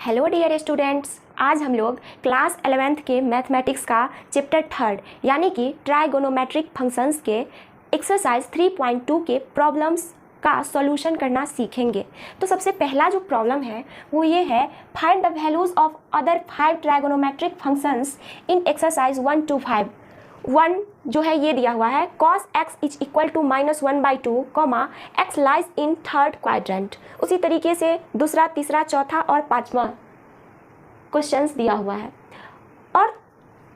Hello dear students, आज हम लोग क्लास 11th के मैथमेटिक्स का चैप्टर 3 यानी कि ट्राइगोनोमेट्रिक फंक्शंस के एक्सरसाइज 3.2 के प्रॉब्लम्स का सॉल्यूशन करना सीखेंगे। तो सबसे पहला जो प्रॉब्लम है वो ये है, find the values of other 5 trigonometric functions in exercise 1 to 5। 1 जो है ये दिया हुआ है, cos x is equal to -1/2, x lies in third quadrant. उसी तरीके से दूसरा, तीसरा, चौथा और पांचवा क्वेश्चंस दिया हुआ है। और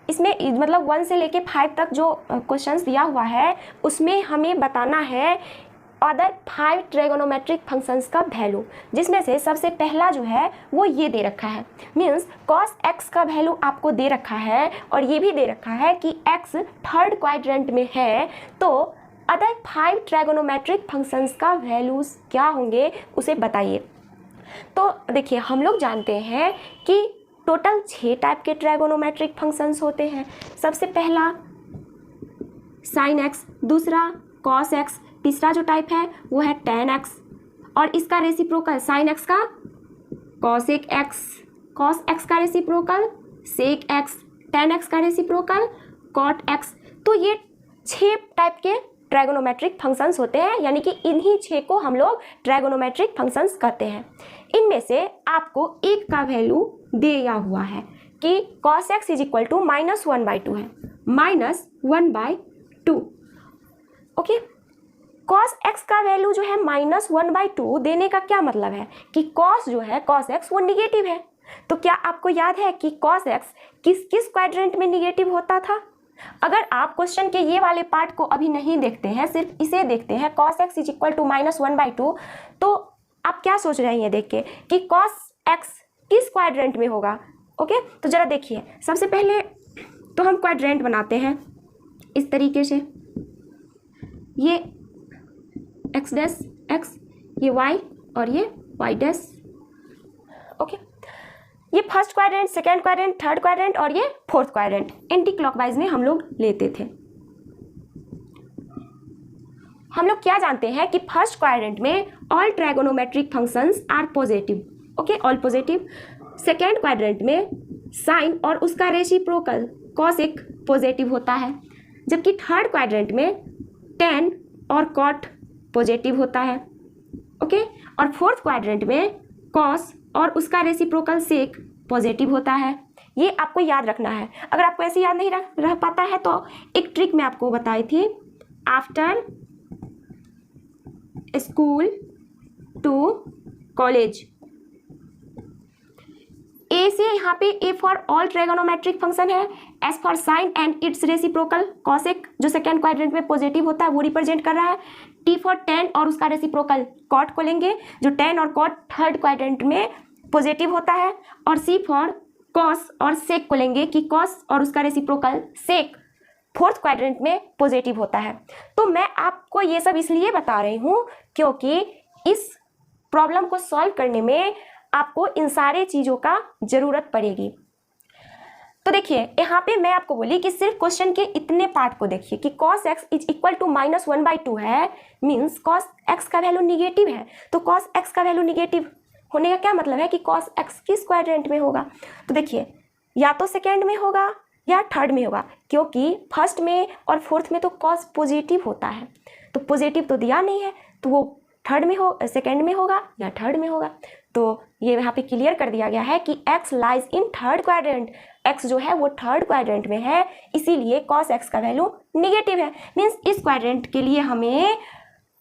इसमें मतलब 1 से लेके 5 तक जो क्वेश्चंस दिया हुआ है उसमें हमें बताना है अदर 5 ट्राइगोनोमेट्रिक फंक्शंस का वैल्यू, जिसमें से सबसे पहला जो है वो ये दे रखा है, मीन्स cos x का वैल्यू आपको दे रखा है और ये भी दे रखा है कि x थर्ड क्वाड्रेंट में है। तो अदर 5 ट्राइगोनोमेट्रिक फंक्शंस का वैल्यूज क्या होंगे उसे बताइए। तो देखिए, हम लोग जानते हैं कि टोटल 6 टाइप के ट्राइगोनोमेट्रिक फंक्शंस होते हैं। सबसे पहला sin x, दूसरा cos x, तीसरा जो टाइप है वो है tan x और इसका रेसिप्रोकल sin x का cosec x, cos x का reciprocal sec x, tan x का रेसिप्रोकल cot x। तो ये 6 टाइप के ट्राइगोनोमेट्रिक फंक्शंस होते हैं, यानी कि इन्हीं 6 को हम लोग ट्राइगोनोमेट्रिक फंक्शंस कहते हैं। इनमें से आपको एक का वैल्यू दिया हुआ है कि cos x is equal to -1/2 है, -1/2। ओके, cos x का वैल्यू जो है -1/2 देने का क्या मतलब है कि cos जो है cos x वो निगेटिव है। तो क्या आपको याद है कि cos x किस किस क्वाड्रेंट में निगेटिव होता था? अगर आप क्वेश्चन के ये वाले पार्ट को अभी नहीं देखते हैं, सिर्फ इसे देखते हैं cos x is equal to -1/2, तो आप क्या सोच रहे हैं ये देख के कि cos x किस क्वाड्रेंट में होगा? ओके, तो जरा देखिए, सबसे पहले तो हम क्वाड्रेंट बनाते हैं इस तरीके से, ये x डैश x, ये y और ये y डैश। ओके, ये first quadrant, second quadrant, third quadrant और ये फोर्थ क्वाड्रेंट एंटी क्लॉकवाइज में हम लोग लेते थे। हम लोग क्या जानते हैं कि फर्स्ट क्वाड्रेंट में all trigonometric functions are positive. Okay, all positive. Second quadrant में साइन और उसका रेसिप्रोकल कॉसेक पॉजिटिव होता है, जबकि थर्ड क्वाड्रेंट में tan और cot पॉजिटिव होता है। ओके, और फोर्थ क्वाड्रेंट में cos और उसका रेसिप्रोकल sec पॉजिटिव होता है। ये आपको याद रखना है। अगर आपको ऐसे याद नहीं रह पाता है तो एक ट्रिक मैं आपको बताई थी, after school to college. A से यहाँ पे A for all trigonometric function है, S for sine and its reciprocal cosec जो सेकेंड क्वाड्रेंट में पॉजिटिव होता है वो रिप्रेजेंट कर रहा है, टी फॉर tan और उसका रेसिप्रोकल कॉट को लेंगे जो tan और कॉट थर्ड क्वाड्रेंट में पॉजिटिव होता है, और सी फॉर कॉस और सेक को लेंगे कि कॉस और उसका रेसिप्रोकल सेक फोर्थ क्वाड्रेंट में पॉजिटिव होता है। तो मैं आपको ये सब इसलिए बता रही हूँ क्योंकि इस प्रॉब्लम को सॉल्व करने में आपको इन सारे चीज़ों का ज़रूरत पड़ेगी। तो देखिए, यहाँ पे मैं आपको बोली कि सिर्फ क्वेश्चन के इतने पार्ट को देखिए कि cos x is equal to -1/2 है, मीन्स cos x का वैल्यू निगेटिव है। तो cos x का वैल्यू निगेटिव होने का क्या मतलब है कि cos x किस क्वाड्रेंट में होगा? तो देखिए, या तो सेकेंड में होगा या थर्ड में होगा, क्योंकि फर्स्ट में और फोर्थ में तो cos पॉजिटिव होता है, तो पॉजिटिव तो दिया नहीं है, तो वो थर्ड में हो, सेकेंड में होगा या थर्ड में होगा। तो ये यहाँ पे क्लियर कर दिया गया है कि x lies in third quadrant, x जो है वो थर्ड क्वाड्रेंट में है, इसीलिए cos x का वैल्यू निगेटिव है। मीन्स इस क्वाड्रेंट के लिए हमें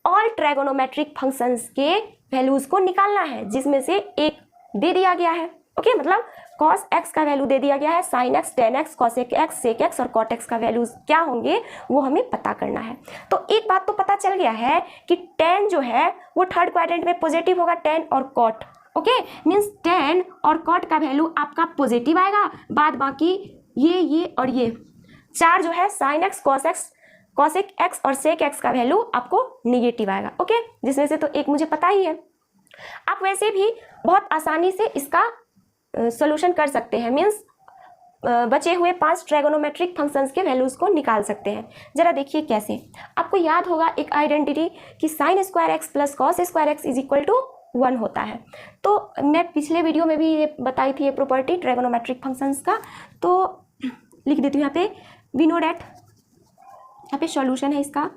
ऑल ट्राइगोनोमेट्रिक फंक्शंस के वैल्यूज को निकालना है, जिसमें से एक दे दिया गया है। ओके, मतलब cos x का वैल्यू दे दिया गया है, sin x, tan x, cosec x, sec x और cot x का वैल्यूज क्या होंगे वो हमें पता करना है। तो एक बात तो पता चल गया है कि tan जो है वो थर्ड क्वाड्रेंट में पॉजिटिव होगा, tan और cot। ओके, मीन्स tan और cot का वैल्यू आपका पॉजिटिव आएगा, बाद बाकी ये और ये चार जो है sin x, cos x, cosec x और sec x का वैल्यू आपको निगेटिव आएगा। ओके, जिसमें से तो एक मुझे पता ही है। आप वैसे भी बहुत आसानी से इसका सॉल्यूशन कर सकते हैं, मीन्स बचे हुए 5 ट्राइगोनोमेट्रिक फंक्शंस के वैल्यूज को निकाल सकते हैं। जरा देखिए कैसे। आपको याद होगा एक आइडेंटिटी कि sin² x plus cos² x is equal to 1 होता है। तो मैं पिछले वीडियो में भी ये बताई थी ये प्रॉपर्टी ट्रायगोनोमेट्रिक फंक्शंस का, तो लिख देती हूँ यहाँ पे वी नो डैट, यहाँ पे सॉल्यूशन है इसका,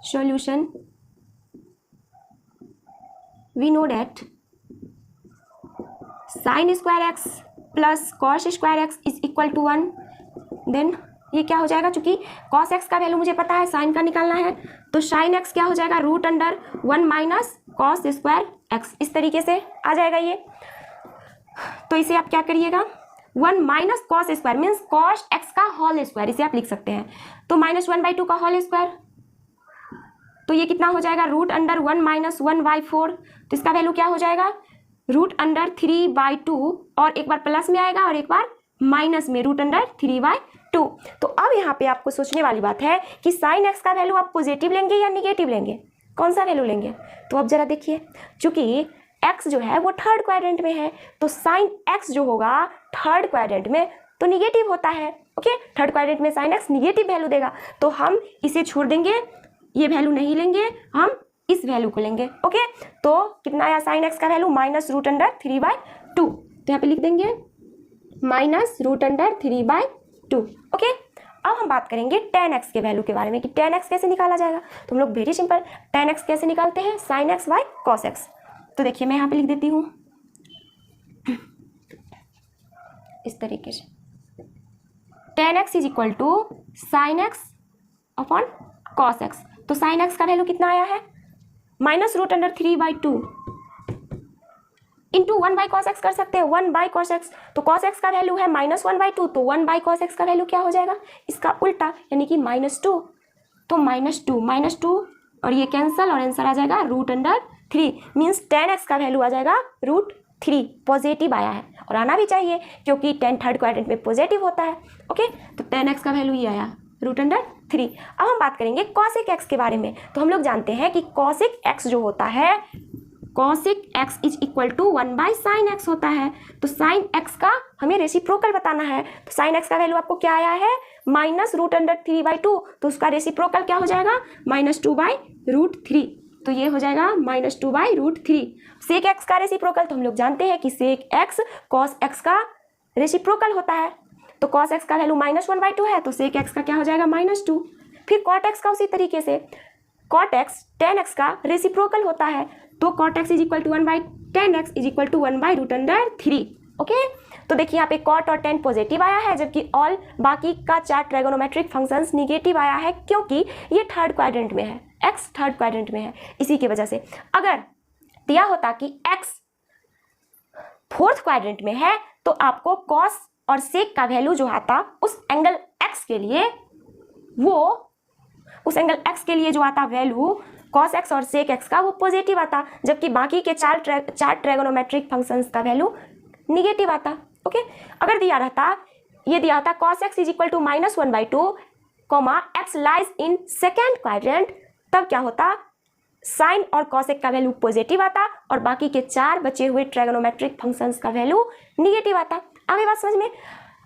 solution we know that sine square X plus cos square X is equal to 1। Then ये क्या हो जाएगा, चूंकि कॉस एक्स का वैल्यू मुझे पता है, साइन का निकालना है, तो साइन एक्स क्या हो जाएगा, root under 1 minus cos square X, इस तरीके से आ जाएगा ये। तो इसे आप क्या करिएगा, 1 minus cos square means cos x का होल स्क्वायर, इसे आप लिख सकते हैं। तो -1/2 का होल स्क्वायर, तो ये कितना हो जाएगा, रूट अंडर 1 माइनस 1/4। तो इसका वैल्यू क्या हो जाएगा, रूट अंडर 3/2, और एक बार प्लस में आएगा और एक बार माइनस में, रूट अंडर 3/2। तो अब यहाँ पे आपको सोचने वाली बात है कि साइन एक्स का वैल्यू आप पॉजिटिव लेंगे या निगेटिव लेंगे, कौन सा वैल्यू लेंगे। तो अब जरा देखिए, चूंकि एक्स जो है वो थर्ड क्वाड्रेंट में है, तो साइन एक्स जो होगा थर्ड क्वाड्रेंट में तो निगेटिव होता है। ओके, थर्ड क्वाड्रेंट में साइन एक्स निगेटिव वैल्यू देगा, तो हम इसे छोड़ देंगे, ये वैल्यू नहीं लेंगे, हम इस वैल्यू को लेंगे। ओके, तो कितना आया साइन एक्स का वैल्यू, -√3/2। तो यहाँ पे लिख देंगे -√3/2। ओके, अब हम बात करेंगे tan x के वैल्यू के बारे में कि tan x कैसे निकाला जाएगा। तो हम लोग वेरी सिंपल tan x कैसे निकालते हैं, sin x by cos x। तो देखिए मैं यहाँ पे लिख देती हूँ इस तरीके से, tan x is equal to sin x upon cos x। तो sin x का वैल्यू कितना आया है, -√3/2 इंटू 1/cos x कर सकते हैं, 1/cos x। तो cos x का वैल्यू है -1/2, तो 1/cos x का वैल्यू क्या हो जाएगा, इसका उल्टा यानी कि -2। तो -2 और ये कैंसल और आंसर आ जाएगा √3 मीन्स tan x का वैल्यू आ जाएगा √3। पॉजिटिव आया है और आना भी चाहिए क्योंकि tan थर्ड क्वाड्रेंट में पॉजिटिव होता है। ओके, तो tan x का वैल्यू ये आया √3। अब हम बात करेंगे cosec x के बारे में। तो हम लोग जानते हैं कि cosec x जो होता है, cosec x is equal to 1/sin x होता है। तो sin x का हमें रेसिप्रोकल बताना है, तो sin x का वैल्यू आपको क्या आया है, -√3/2। तो उसका रेसिप्रोकल क्या हो जाएगा, -2/√3। तो ये हो जाएगा -2/√3। sec x का रेसिप्रोकल तो हम लोग जानते हैं कि sec x cos x का रेसिप्रोकल होता है। तो cos x का वैल्यू -1/2 है, तो sec x का क्या हो जाएगा, -2। फिर cot x का उसी तरीके से, cot x tan x का रेसिप्रोकल होता है, तो cot x is equal to 1/tan x is equal to 1/√3। Okay, तो देखिए यहाँ पे cot और tan पॉजिटिव आया है, जबकि ऑल बाकी का 4 ट्रायगोनोमेट्रिक फंक्शंस निगेटिव आया है, क्योंकि ये थर्ड क्वाड्रेंट में है, x थर्ड क्वाड्रेंट में है, इसी की वजह से। अगर दिया होता कि x फोर्थ क्वाड्रेंट में है, तो आपको cos और sec का वैल्यू जो आता उस एंगल x के लिए, वो उस एंगल x के लिए जो आता वैल्यू cos x और sec x का वो पॉजिटिव आता, जबकि बाकी के 4 ट्रायगोनोमेट्रिक फंक्शंस का वैल्यू निगेटिव आता। ओके, अगर दिया रहता, ये दिया था cos x is equal to -1/2, x lies in second quadrant, तब क्या होता, साइन और cosec का वैल्यू पॉजिटिव आता और बाकी के 4 बचे हुए ट्रायगोनोमेट्रिक फंक्शंस का वैल्यू निगेटिव आता। आगे बात समझ में।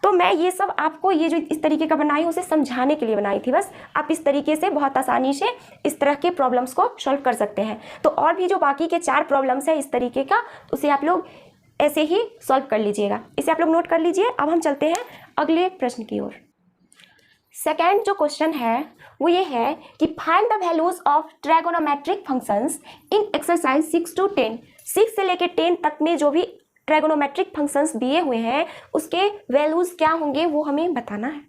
तो मैं ये सब आपको ये जो इस तरीके का बनाई हूँ उसे समझाने के लिए बनाई थी बस। आप इस तरीके से बहुत आसानी से इस तरह के प्रॉब्लम्स को सॉल्व कर सकते हैं। तो और भी जो बाकी के 4 प्रॉब्लम्स है इस तरीके का, उसे आप लोग ऐसे ही सॉल्व कर लीजिएगा, इसे आप लोग नोट कर लीजिए। अब हम चलते हैं अगले प्रश्न की ओर। सेकेंड जो क्वेश्चन है वो ये है कि find the values of trigonometric functions in exercise 6 to 10। 6 से लेकर 10 तक में जो भी ट्रायगोनोमेट्रिक फंक्शंस दिए हुए हैं उसके वैल्यूज क्या होंगे वो हमें बताना है।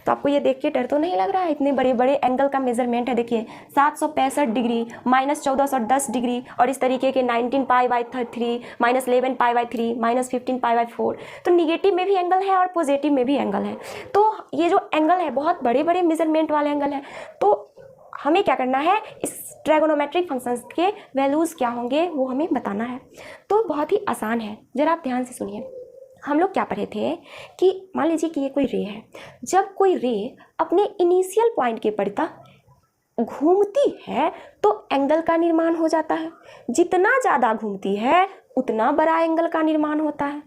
तो आपको ये देख के डर तो नहीं लग रहा है, इतने बड़े बड़े एंगल का मेजरमेंट है। देखिए 765 डिग्री, -1410 डिग्री और इस तरीके के 19π/3, -11π/3, -15π/4। तो निगेटिव में भी एंगल है और पॉजिटिव में भी एंगल है। तो ये जो एंगल है बहुत बड़े बड़े मेजरमेंट वाले एंगल है। तो हमें क्या करना है, इस ट्रायगोनोमेट्रिक फंक्शंस के वैल्यूज़ क्या होंगे वो हमें बताना है। तो बहुत ही आसान है, ज़रा आप ध्यान से सुनिए। हम लोग क्या पढ़े थे कि मान लीजिए कि ये कोई रे है, जब कोई रे अपने इनिशियल पॉइंट के पड़ता घूमती है तो एंगल का निर्माण हो जाता है। जितना ज़्यादा घूमती है उतना बड़ा एंगल का निर्माण होता है।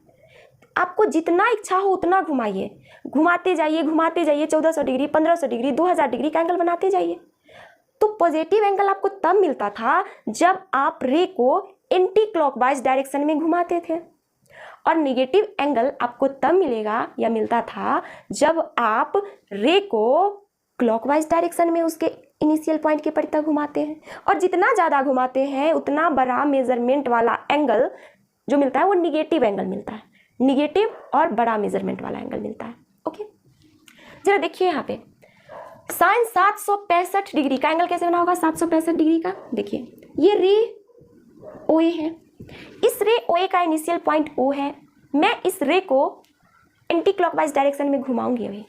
आपको जितना इच्छा हो उतना घुमाइए, घुमाते जाइए 1400 डिग्री, 1500 डिग्री, 2000 डिग्री का एंगल बनाते जाइए। तो पॉजिटिव एंगल आपको तब मिलता था जब आप रे को एंटी क्लॉकवाइज डायरेक्शन में घुमाते थे। और निगेटिव एंगल आपको तब मिलेगा या मिलता था जब आप रे को क्लॉकवाइज डायरेक्शन में उसके इनिशियल पॉइंट के परे तक घुमाते हैं, और जितना ज़्यादा घुमाते हैं उतना बड़ा मेजरमेंट वाला एंगल जो मिलता है वो निगेटिव एंगल मिलता है। निगेटिव और बड़ा मेजरमेंट वाला एंगल मिलता है। ओके, जरा देखिए यहाँ पे साइन 765 डिग्री का एंगल कैसे बना होगा। 765 डिग्री का देखिए, ये रे OA है, इस रे OA का इनिशियल पॉइंट O है। मैं इस रे को एंटी क्लॉकवाइज डायरेक्शन में घुमाऊंगी अभी।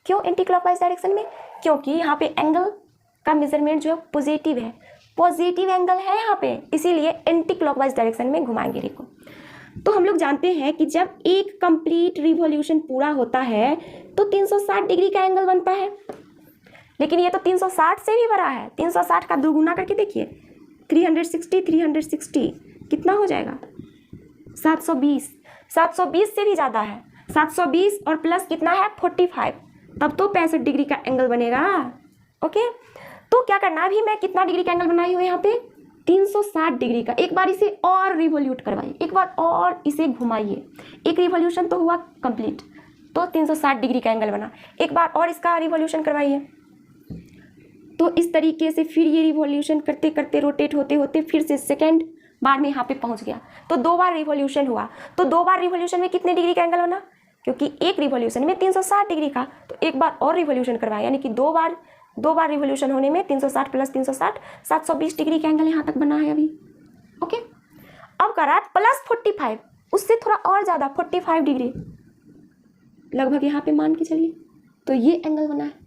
क्यों एंटी क्लॉकवाइज डायरेक्शन में? क्योंकि यहाँ पे एंगल का मेजरमेंट जो है पॉजिटिव है, पॉजिटिव एंगल है यहाँ पे, इसीलिए एंटी क्लॉकवाइज डायरेक्शन में घुमाएंगे रे को। तो हम लोग जानते हैं कि जब एक कंप्लीट रिवॉल्यूशन पूरा होता है तो 360 डिग्री का एंगल बनता है, लेकिन ये तो 360 से भी बड़ा है। 360 का दोगुना करके देखिए, 360 कितना हो जाएगा? 720। 720 से भी ज़्यादा है, 720 और प्लस कितना है 45, तब तो 65 डिग्री का एंगल बनेगा। ओके, तो क्या करना, अभी मैं कितना डिग्री का एंगल बनाई हुई यहाँ पे 360 डिग्री का। एक बार इसे और रिवॉल्यूट करवाइए, एक बार और इसे घुमाइए, एक रिवॉल्यूशन तो हुआ कंप्लीट, तो 360 डिग्री का एंगल बना। एक बार और इसका रिवॉल्यूशन करवाइए, तो इस तरीके से फिर ये रिवॉल्यूशन करते करते रोटेट होते होते फिर से सेकेंड बार में यहाँ पे पहुँच गया। तो 2 बार रिवॉल्यूशन हुआ, तो 2 बार रिवॉल्यूशन में कितने डिग्री का एंगल बना? क्योंकि एक रिवॉल्यूशन में 360 डिग्री का, तो एक बार और रिवॉल्यूशन करवाया, यानी कि 2 बार रिवॉल्यूशन होने में 360 प्लस 360 720 डिग्री का एंगल यहाँ तक बना है अभी। ओके, अब करा प्लस 45, उससे थोड़ा और ज़्यादा 45 डिग्री लगभग यहाँ पे मान के चलिए, तो ये एंगल बना है।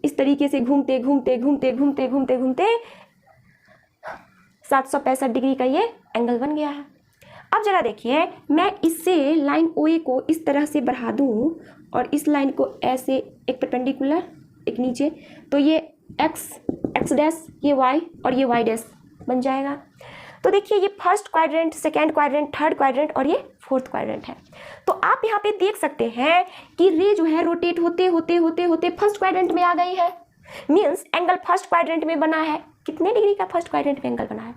इस तरीके से घूमते घूमते घूमते घूमते घूमते घूमते 765 डिग्री का ये एंगल बन गया है। अब जरा देखिए, मैं इससे लाइन OA को इस तरह से बढ़ा दूं और इस लाइन को ऐसे एक परपेंडिकुलर एक नीचे, तो ये x डैश, ये y और ये y डैश बन जाएगा। तो देखिए ये first quadrant, second quadrant, third quadrant और ये फोर्थ क्वाड्रेंट है। तो आप यहाँ पे देख सकते हैं कि रे जो है रोटेट होते होते होते होते फर्स्ट क्वाड्रेंट में आ गई है। मीन्स एंगल फर्स्ट क्वाड्रेंट में बना है। कितने डिग्री का फर्स्ट क्वाड्रेंट में एंगल बना है?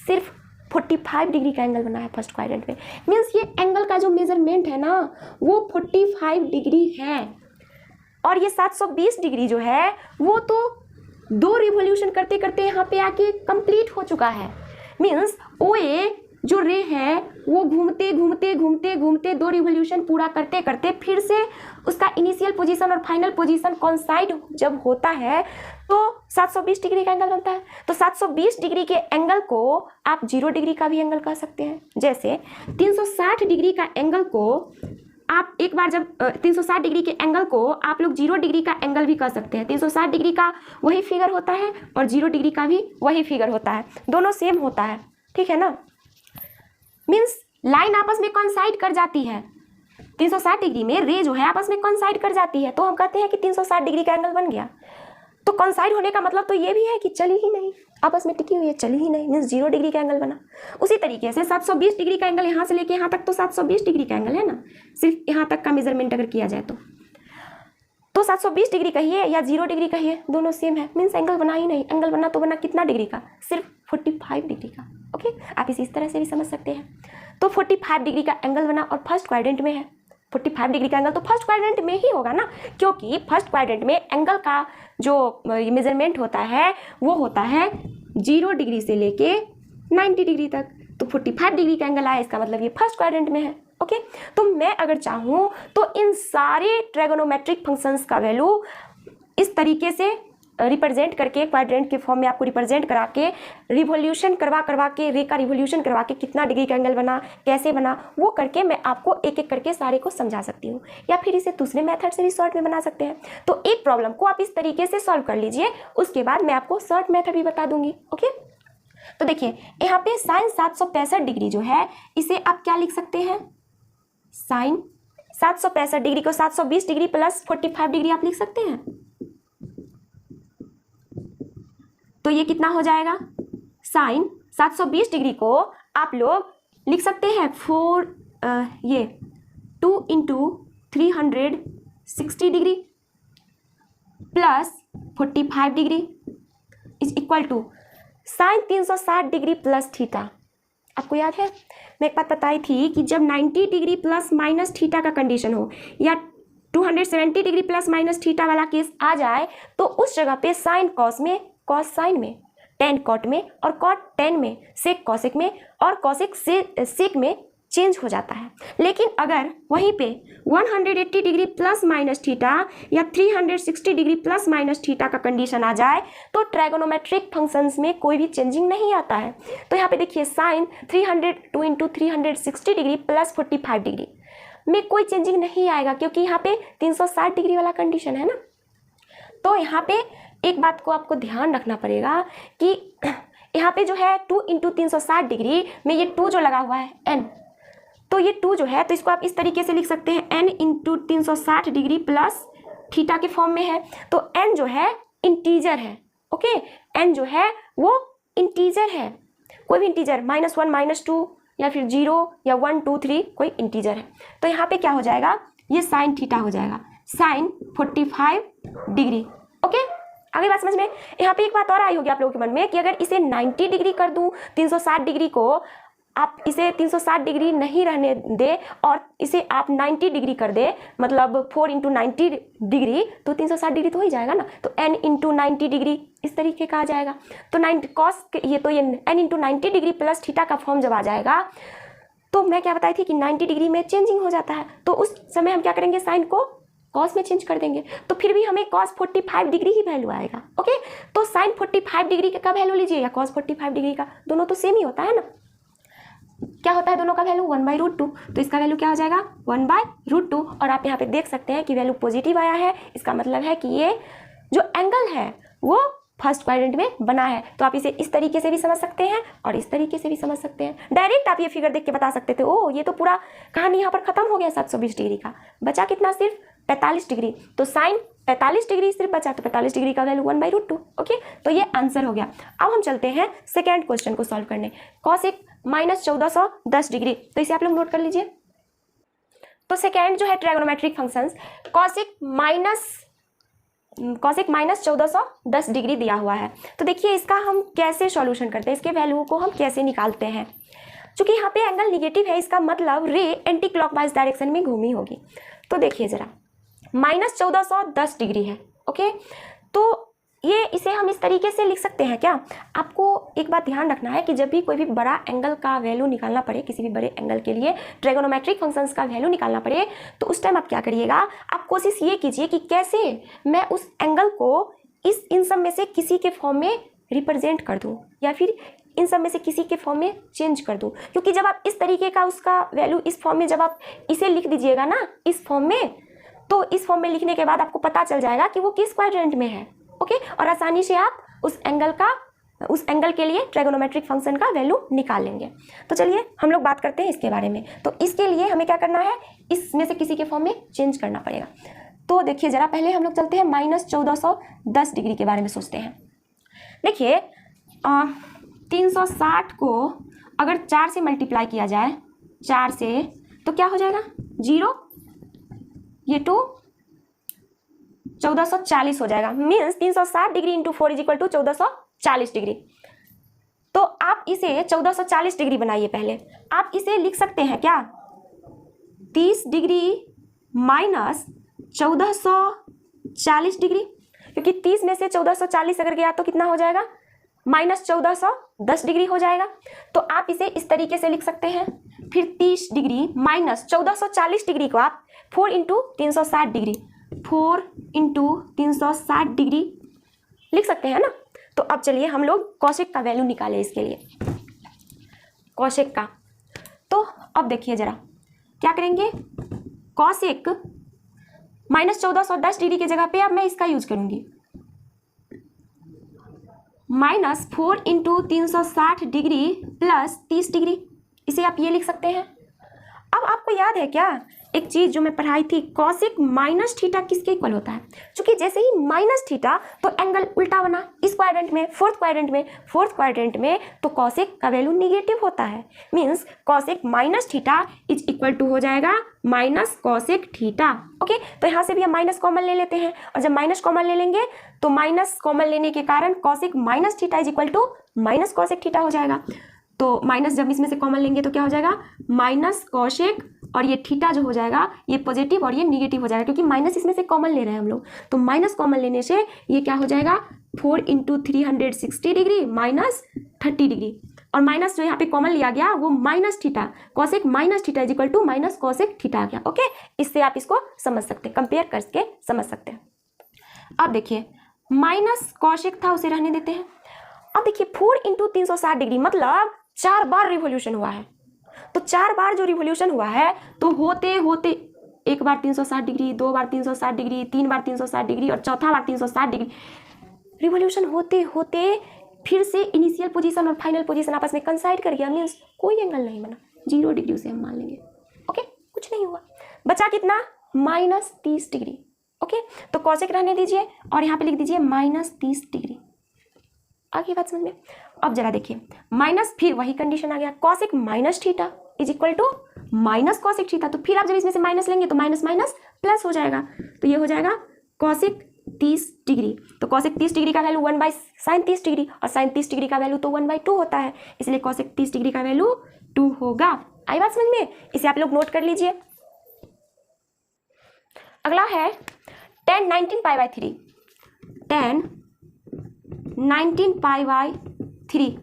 सिर्फ 45 डिग्री का एंगल बना है फर्स्ट क्वाड्रेंट में। मीन्स ये एंगल का जो मेजरमेंट है ना वो 45 डिग्री है, और ये 720 डिग्री जो है वो तो 2 रिवॉल्यूशन करते करते यहाँ पे आके कंप्लीट हो चुका है। मीन्स OA जो रे है वो घूमते घूमते घूमते घूमते 2 रिवॉल्यूशन पूरा करते करते फिर से उसका इनिशियल पोजीशन और फाइनल पोजीशन कॉन्साइड जब होता है तो 720 डिग्री का एंगल बनता है। तो 720 डिग्री के एंगल को आप 0 डिग्री का भी एंगल कह सकते हैं। जैसे 360 डिग्री का एंगल को आप एक बार जब 360 डिग्री के एंगल को आप लोग 0 डिग्री का एंगल भी कह सकते हैं। 360 डिग्री का वही फिगर होता है और 0 डिग्री का भी वही फिगर होता है, दोनों सेम होता है, ठीक है ना। मीन्स लाइन आपस में कॉन्साइड कर जाती है। 360 डिग्री में रे जो है आपस में कॉन्साइड कर जाती है, तो हम कहते हैं कि 360 डिग्री का एंगल बन गया। तो कॉन्साइड होने का मतलब तो ये भी है कि चली ही नहीं, आपस में टिकी हुई है, चली ही नहीं, मीन्स 0 डिग्री का एंगल बना। उसी तरीके से 720 डिग्री का एंगल यहाँ से लेके यहाँ तक तो 720 डिग्री का एंगल है ना, सिर्फ यहाँ तक का मेजरमेंट अगर किया जाए तो 720 डिग्री कहिए या 0 डिग्री कहिए, दोनों सेम है। मीन्स एंगल बना ही नहीं। एंगल बना तो बना कितना डिग्री का? सिर्फ 45 डिग्री का। ओके, आप इस तरह से भी समझ सकते हैं। तो 45 डिग्री का एंगल बना और फर्स्ट क्वाड्रेंट में है। 45 डिग्री का एंगल तो फर्स्ट क्वाड्रेंट में ही होगा ना, क्योंकि फर्स्ट क्वाड्रेंट में एंगल का जो मेजरमेंट होता है वो होता है 0 डिग्री से लेके 90 डिग्री तक। तो 45 डिग्री का एंगल आया, इसका मतलब ये फर्स्ट क्वाड्रेंट में है। ओके, तो मैं अगर चाहूँ तो इन सारे ट्रिगोनोमेट्रिक फंक्शंस का वैल्यू इस तरीके से रिप्रेजेंट करके क्वाड्रेंट के फॉर्म में आपको रिप्रेजेंट करा के रिवॉल्यूशन करवा के रे का रिवॉल्यूशन करवा के कितना डिग्री का एंगल बना, कैसे बना, वो करके मैं आपको एक एक करके सारे को समझा सकती हूँ। या फिर इसे दूसरे मेथड से भी शॉर्ट में बना सकते हैं। तो एक प्रॉब्लम को आप इस तरीके से सॉल्व कर लीजिए, उसके बाद मैं आपको शॉर्ट मेथड भी बता दूंगी। ओके, तो देखिए यहाँ पे साइन 765 डिग्री जो है इसे आप क्या लिख सकते हैं? साइन 765 डिग्री को 720 डिग्री प्लस 45 डिग्री आप लिख सकते हैं। तो ये कितना हो जाएगा? साइन 720 डिग्री को आप लोग लिख सकते हैं 2 into 360 degree plus 45 degree is equal to sine 360 degree plus theta. आपको याद है मैं एक बात बताई थी कि जब 90 डिग्री प्लस माइनस थीटा का कंडीशन हो या 270 डिग्री प्लस माइनस थीटा वाला केस आ जाए तो उस जगह पे साइन कॉस में, कॉस साइन में, टेन कॉट में और कॉट टेन में, सेक कॉसेक में और कॉसेक सेक में चेंज हो जाता है। लेकिन अगर वहीं पे 180 डिग्री प्लस माइनस थीटा या 360 डिग्री प्लस माइनस थीटा का कंडीशन आ जाए तो ट्रायगोनोमेट्रिक फंक्शंस में कोई भी चेंजिंग नहीं आता है। तो यहाँ पे देखिए sine 302 into 360 degree plus 45 degree में कोई चेंजिंग नहीं आएगा क्योंकि यहाँ पे 360 डिग्री वाला कंडीशन है ना। तो यहाँ पे एक बात को आपको ध्यान रखना पड़ेगा कि यहाँ पे जो है 2 इंटू 360 डिग्री में ये 2 जो लगा हुआ है n, तो ये 2 जो है तो इसको आप इस तरीके से लिख सकते हैं n into 360 degree plus theta के फॉर्म में है। तो n जो है इंटीजर है, ओके, n जो है वो इंटीजर है, कोई भी इंटीजर -1 -2 या फिर 0 या 1 2 3 कोई इंटीजर है। तो यहाँ पे क्या हो जाएगा, ये साइन थीटा हो जाएगा, साइन 45 डिग्री। ओके, आगे बात समझ में। यहाँ पे एक बात और आई होगी आप लोगों के मन में कि अगर इसे 90 डिग्री कर दूं, 360 डिग्री को आप इसे 360 डिग्री नहीं रहने दे और इसे आप 90 डिग्री कर दे, मतलब 4 इंटू 90 डिग्री, तो 360 डिग्री तो हो ही जाएगा ना। तो n इंटू 90 डिग्री इस तरीके का आ जाएगा। तो 90 कॉस ये तो ये n into 90 degree plus theta का फॉर्म जब आ जाएगा तो मैं क्या बताई थी कि 90 डिग्री में चेंजिंग हो जाता है। तो उस समय हम क्या करेंगे, साइन को कॉस में चेंज कर देंगे तो फिर भी हमें कॉस 45 डिग्री ही वैल्यू आएगा। ओके, तो साइन 45 डिग्री का वैल्यू लीजिए या कॉस 45 डिग्री का, दोनों तो सेम ही होता है ना। क्या होता है दोनों का वैल्यू 1/√2, तो इसका वैल्यू क्या हो जाएगा 1/√2। और आप यहाँ पे देख सकते हैं कि वैल्यू पॉजिटिव आया है, इसका मतलब है कि ये जो एंगल है वो फर्स्ट क्वाड्रेंट में बना है। तो आप इसे इस तरीके से भी समझ सकते हैं और इस तरीके से भी समझ सकते हैं। डायरेक्ट आप ये फिगर देख के बता सकते थे ओ ये तो पूरा कहानी यहाँ पर खत्म हो गया 720 डिग्री का, बचा कितना सिर्फ 45 डिग्री। तो साइन 45 डिग्री सिर्फ बचा, तो 45 डिग्री का वैल्यू 1/√2। ओके, तो ये आंसर हो गया। अब हम चलते हैं सेकेंड क्वेश्चन को सॉल्व करने। कॉसेक -1410 डिग्री, तो इसे आप लोग नोट कर लीजिए। तो सेकेंड जो है ट्रायगोनोमेट्रिक फंक्शंस, कॉसेक -1410 डिग्री दिया हुआ है। तो देखिए इसका हम कैसे सॉल्यूशन करते हैं, इसके वैल्यू को हम कैसे निकालते हैं। चूंकि यहाँ पे एंगल निगेटिव है, इसका मतलब रे एंटी क्लॉकवाइज डायरेक्शन में घूमी होगी। तो देखिए जरा -1410 डिग्री है। ओके, तो ये इसे हम इस तरीके से लिख सकते हैं क्या। आपको एक बात ध्यान रखना है कि जब भी कोई भी बड़ा एंगल का वैल्यू निकालना पड़े, किसी भी बड़े एंगल के लिए ट्रायगोनोमेट्रिक फंक्शंस का वैल्यू निकालना पड़े, तो उस टाइम आप क्या करिएगा, आप कोशिश ये कीजिए कि कैसे मैं उस एंगल को इन सब में से किसी के फॉर्म में रिप्रेजेंट कर दूं या फिर इन सब में से किसी के फॉर्म में चेंज कर दूं। क्योंकि जब आप इस तरीके का उसका वैल्यू इस फॉर्म में जब आप इसे लिख दीजिएगा ना इस फॉर्म में, तो इस फॉर्म में लिखने के बाद आपको पता चल जाएगा कि वो किस क्वाड्रेंट में है। ओके, और आसानी से आप उस एंगल के लिए ट्रायगोनोमेट्रिक फंक्शन का वैल्यू निकाल लेंगे। तो चलिए हम लोग बात करते हैं इसके बारे में। तो इसके लिए हमें क्या करना है, इसमें से किसी के फॉर्म में चेंज करना पड़ेगा। तो देखिए जरा पहले हम लोग चलते हैं -1410 डिग्री के बारे में सोचते हैं। देखिए 360 को अगर 4 से मल्टीप्लाई किया जाए, 4 से, तो क्या हो जाएगा 0, ये 2 1440 हो जाएगा। Means 360 degree into 4 = 1440 degree. तो आप इसे 1440 डिग्री बनाइए। पहले आप इसे लिख सकते हैं क्या 30 डिग्री माइनस 1440 डिग्री, क्योंकि 30 में से 1440 अगर गया तो कितना हो जाएगा -1410 डिग्री हो जाएगा। तो आप इसे इस तरीके से लिख सकते हैं। फिर 30 डिग्री माइनस 1440 डिग्री को आप 4 इंटू 360 डिग्री, 4 इंटू 360 डिग्री लिख सकते हैं ना। तो अब चलिए हम लोग कॉसेक का वैल्यू निकालें इसके लिए, कॉसेक का। तो अब देखिए जरा क्या करेंगे, कॉसेक -1410 डिग्री की जगह पे अब मैं इसका यूज करूंगी -4 इंटू 360 डिग्री प्लस 30 डिग्री, इसे आप ये लिख सकते हैं। अब आपको याद है क्या एक चीज जो मैं पढ़ाई थी, कॉसेक माइनस थीटा किसके इक्वल होता है। क्योंकि जैसे ही माइनस थीटा तो एंगल उल्टा बना इस क्वाड्रेंट में, फोर्थ क्वाड्रेंट में तो कॉसेक का वैल्यू निगेटिव होता है। Means cosec minus theta is equal to हो जाएगा माइनस कॉसेक थीटा। ओके, तो यहाँ से भी हम माइनस कॉमन ले लेते हैं, और जब माइनस कॉमन ले लेंगे तो माइनस कॉमन लेने के कारण cosec minus theta is equal to minus cosec theta हो जाएगा। तो माइनस जब इसमें से कॉमन लेंगे तो क्या हो जाएगा, माइनस कॉसेक, और ये थीटा जो हो जाएगा ये पॉजिटिव और ये निगेटिव हो जाएगा, क्योंकि माइनस इसमें से कॉमन ले रहे हैं हम लोग। तो माइनस कॉमन लेने से ये क्या हो जाएगा, 4 × 360 डिग्री माइनस 30 डिग्री, और माइनस जो यहाँ पे कॉमन लिया गया वो minus theta, cosec minus theta is equal to minus cosec theta आ गया। ओके, इससे आप इसको समझ सकते हैं, कंपेयर करके समझ सकते हैं। अब देखिए माइनस कॉसेक था उसे रहने देते हैं। अब देखिए 4 × 360 डिग्री मतलब 4 बार रिवोल्यूशन हुआ है। तो 4 बार जो रिवोल्यूशन हुआ है तो होते होते एक बार 360 डिग्री, 2 बार 360 डिग्री, 3 बार 360 डिग्री और चौथा बार 360 डिग्री रिवोल्यूशन होते होते फिर से इनिशियल पोजीशन और फाइनल पोजीशन आपस में कंसाइड कर गया, मीन्स कोई एंगल नहीं बना, 0 डिग्री से हम मान लेंगे। ओके, कुछ नहीं हुआ, बचा कितना, -30 डिग्री। ओके, तो कॉसेक रहने दीजिए और यहाँ पे लिख दीजिए -30 डिग्री। आगे बात समझ में। अब जरा देखिए माइनस, फिर वही कंडीशन आ गया, cosec minus theta is equal to minus cosec theta. तो फिर आप जब इसमें से माइनस लेंगे तो माइनस माइनस प्लस हो जाएगा, तो ये हो जाएगा कॉसेक 30 डिग्री। तो कॉसेक 30 डिग्री का वैल्यू 1/sin 30 डिग्री, और sin 30 डिग्री का वैल्यू तो 1/2 होता है, इसलिए कॉसेक 30 डिग्री का वैल्यू 2 होगा। आई बात समझ में, इसे आप लोग नोट कर लीजिए। अगला है tan 19π/3, tan 19π/3।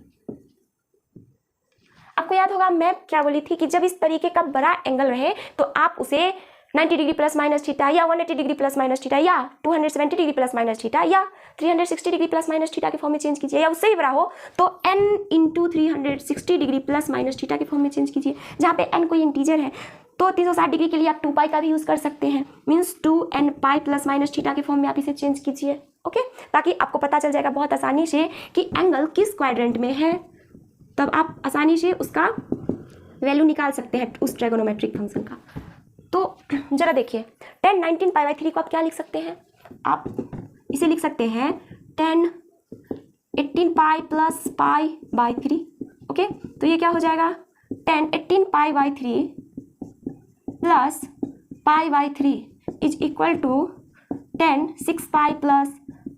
आपको याद होगा मैं क्या बोली थी कि जब इस तरीके का बड़ा एंगल रहे तो आप उसे 90 डिग्री प्लस माइनस थीटा या 180 डिग्री प्लस माइनस थीटा या 270 डिग्री प्लस माइनस थीटा या 360 डिग्री प्लस माइनस थीटा के फॉर्म में चेंज कीजिए, या उससे ही बड़ा हो तो n × 360 degree plus minus theta के फॉर्म में चेंज कीजिए। जहाँ पे n कोई इंटीजर है तो 360 डिग्री के लिए आप 2π का भी यूज कर सकते हैं, means 2nπ plus minus theta के फॉर्म में आप इसे चेंज कीजिए। ओके, ताकि आपको पता चल जाएगा बहुत आसानी से कि एंगल किस क्वाड्रेंट में है, तब आप आसानी से उसका वैल्यू निकाल सकते हैं उस ट्रिगोनोमेट्रिक फंक्शन का। तो जरा देखिए tan 19π/3 को आप क्या लिख सकते हैं, आप इसे लिख सकते हैं tan 18π प्लस π/3। ओके, तो ये क्या हो जाएगा, tan 18π/3 plus π/3 is equal to tan 6π plus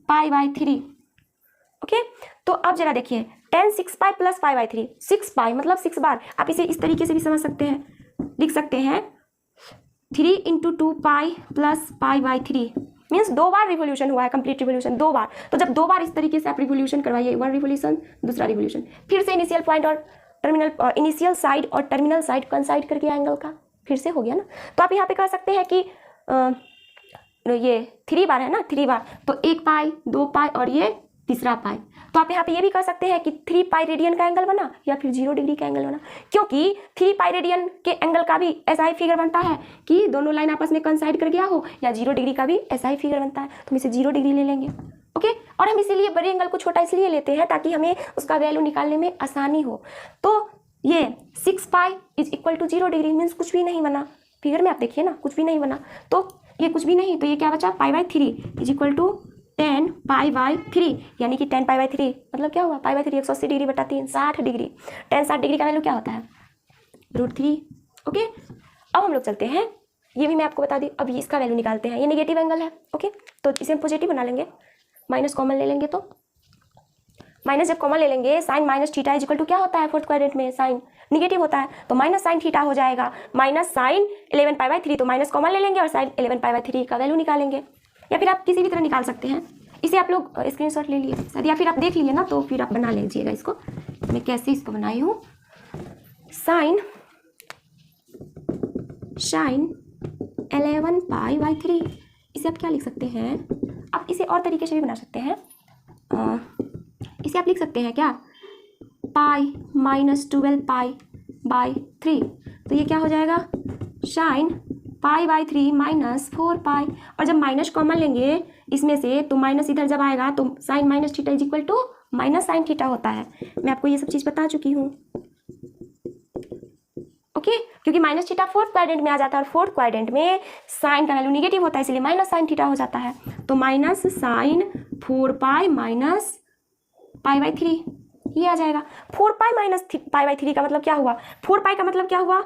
π/3। Okay, तो अब जरा देखिए tan 6π प्लस π/3, 6π मतलब 6 बार, आप इसे इस तरीके से भी समझ सकते हैं, लिख सकते हैं 3 × 2π प्लस π/3, मीन्स 2 बार रिवोल्यूशन हुआ है, कंप्लीट रिवोल्यूशन 2 बार। तो जब 2 बार इस तरीके से आप रिवोल्यूशन करवाइए, 1 रिवोल्यूशन दूसरा रिवोल्यूशन, फिर से इनिशियल पॉइंट और टर्मिनल, इनिशियल साइड और टर्मिनल साइड कंसाइड करके एंगल का फिर से हो गया ना। तो आप यहाँ पे कह सकते हैं कि ये 3 बार है ना, 3 बार, तो 1π 2π और ये तीसरा पाई। तो आप यहाँ पे ये भी कह सकते हैं कि 3π रेडियन का एंगल बना या फिर 0 डिग्री का एंगल बना, क्योंकि 3π रेडियन के एंगल का भी ऐसा ही फिगर बनता है कि दोनों लाइन आपस में कंसाइड कर गया हो, या 0 डिग्री का भी ऐसा ही फिगर बनता है, तो हम इसे 0 डिग्री ले लेंगे। ओके, और हम इसीलिए बड़े एंगल को छोटा इसलिए लेते हैं ताकि हमें उसका वैल्यू निकालने में आसानी हो। तो ये 6π is equal to 0 degree, means कुछ भी नहीं बना, फिगर में आप देखिए ना कुछ भी नहीं बना, तो ये कुछ भी नहीं, तो ये क्या बचा, π/3 इज इक्वल टू tan π/3, यानी कि tan π/3 मतलब क्या हुआ, π/3 180 डिग्री बटा 3 60 डिग्री। tan 60 डिग्री का वैल्यू क्या होता है, √3। ओके, अब हम लोग चलते हैं, ये भी मैं आपको बता दी, अब इसका वैल्यू निकालते हैं। ये नेगेटिव एंगल है। ओके, तो इसे हम पॉजिटिव बना लेंगे, माइनस कॉमन ले लेंगे, तो माइनस जब कॉमन ले लेंगे sine minus theta is equal to क्या होता है, फोर्थ क्वाड्रेंट में साइन निगेटिव होता है, तो माइनस साइन थीटा हो जाएगा, माइनस साइन 11π/3, तो माइनस कॉमन ले लेंगे और साइन 11π/3 का वैल्यू निकालेंगे, या फिर आप किसी भी तरह निकाल सकते हैं। इसे आप लोग स्क्रीनशॉट ले लिए शायद, या फिर आप देख लीजिए ना, तो फिर आप बना लीजिएगा इसको, मैं कैसे इसको बनाई हूँ। साइन 11π/3, इसे आप क्या लिख सकते हैं, आप इसे और तरीके से भी बना सकते हैं, इसे आप लिख सकते हैं क्या, पाई -12π/3, तो ये क्या हो जाएगा, साइन π/3 माइनस 4π, और जब माइनस कॉमन लेंगे इसमें से तो माइनस इधर जब आएगा तो sine minus theta is equal to minus sine theta होता है। मैं आपको ये सब चीज़ बता चुकी हूँ। ओके, क्योंकि माइनस थीटा फोर्थ क्वाड्रेंट में आ जाता है और फोर्थ क्वाड्रेंट में साइन का वैल्यू निगेटिव होता है, इसलिए माइनस साइन थीटा हो जाता है, तो माइनस साइन 4π माइनस π/3 ये आ जाएगा। 4π माइनस π/3 का मतलब क्या हुआ, 4π का मतलब क्या हुआ,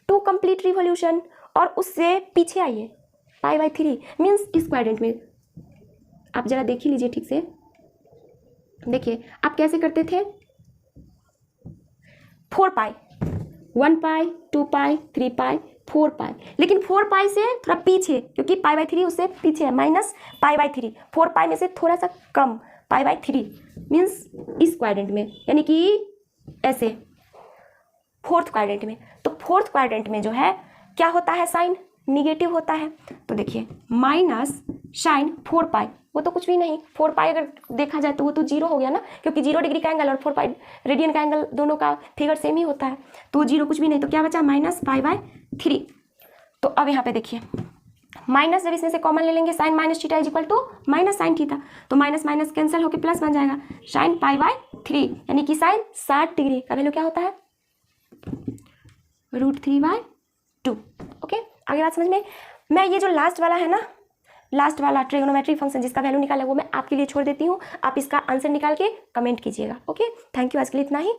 2 कंप्लीट रिवॉल्यूशन, और उससे पीछे आइए π/3 मीन्स इस क्वाड्रेंट में। आप जरा देख ही लीजिए ठीक से, देखिए आप कैसे करते थे, 4 पाई, 1 पाई, 2 पाई, 3 पाई, 4 पाई, लेकिन 4 पाई से थोड़ा पीछे, क्योंकि पाई बाई 3 उससे पीछे है, माइनस पाई बाई 3, 4 पाई में से थोड़ा सा कम, पाई बाई 3 मीन्स इस क्वाड्रेंट में, यानी कि ऐसे फोर्थ क्वाड्रेंट में। तो फोर्थ क्वाड्रेंट में जो है क्या होता है, साइन निगेटिव होता है। तो देखिए माइनस साइन 4 पाई, वो तो कुछ भी नहीं, 4 पाई अगर देखा जाए तो वो तो जीरो हो गया ना, क्योंकि 0 डिग्री का एंगल और 4 पाई रेडियन का एंगल दोनों का फिगर सेम ही होता है, तो जीरो कुछ भी नहीं, तो क्या बचा माइनस पाई बाई 3। तो अब यहाँ पे देखिए माइनस जब इसमें से कॉमन ले लेंगे, sine minus theta is equal to minus sine theta, तो माइनस माइनस कैंसिल होकर प्लस बन जाएगा, साइन पाई बाई 3, यानी कि साइन 60 डिग्री का वैल्यू क्या होता है, √3/2। ओके, आगे बात समझ में। मैं ये जो लास्ट वाला है ना, लास्ट वाला ट्रिगोनोमेट्रिक फंक्शन जिसका वैल्यू निकाला वो मैं आपके लिए छोड़ देती हूँ, आप इसका आंसर निकाल के कमेंट कीजिएगा। ओके, थैंक यू, आज के लिए इतना ही।